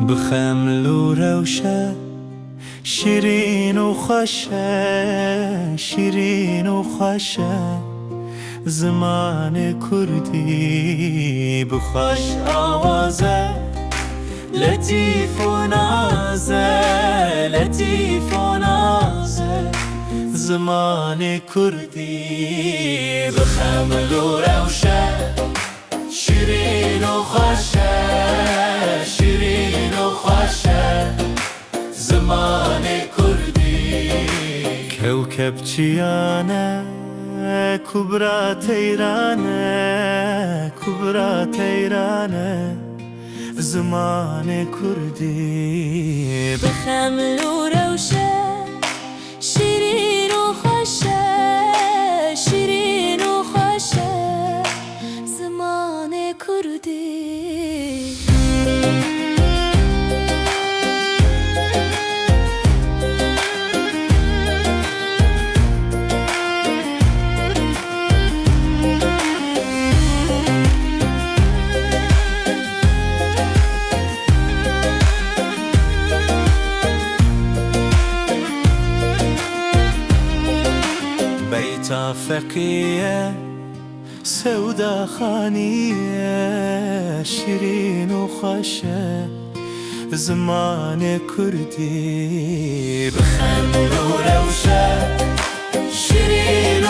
بخمل و روشه شیرین و خوشه، شیرین و خوشه زمان کردی بخوش آوازه لطیف و نازه، لطیف و نازه زمان کردی بخمل و روشه شیرین و خوشه، شیرین و خوشه زمان کردی کوكب چیانه کبرا تیرانه، کبرا تیرانه زمان کردی بخمل و روشه شیرین و خوشه، شیرین و خوشه زمان کردی بيتا فقية سودا خانية شيرين وخشة زمان كردي بخمل وروشة شيرين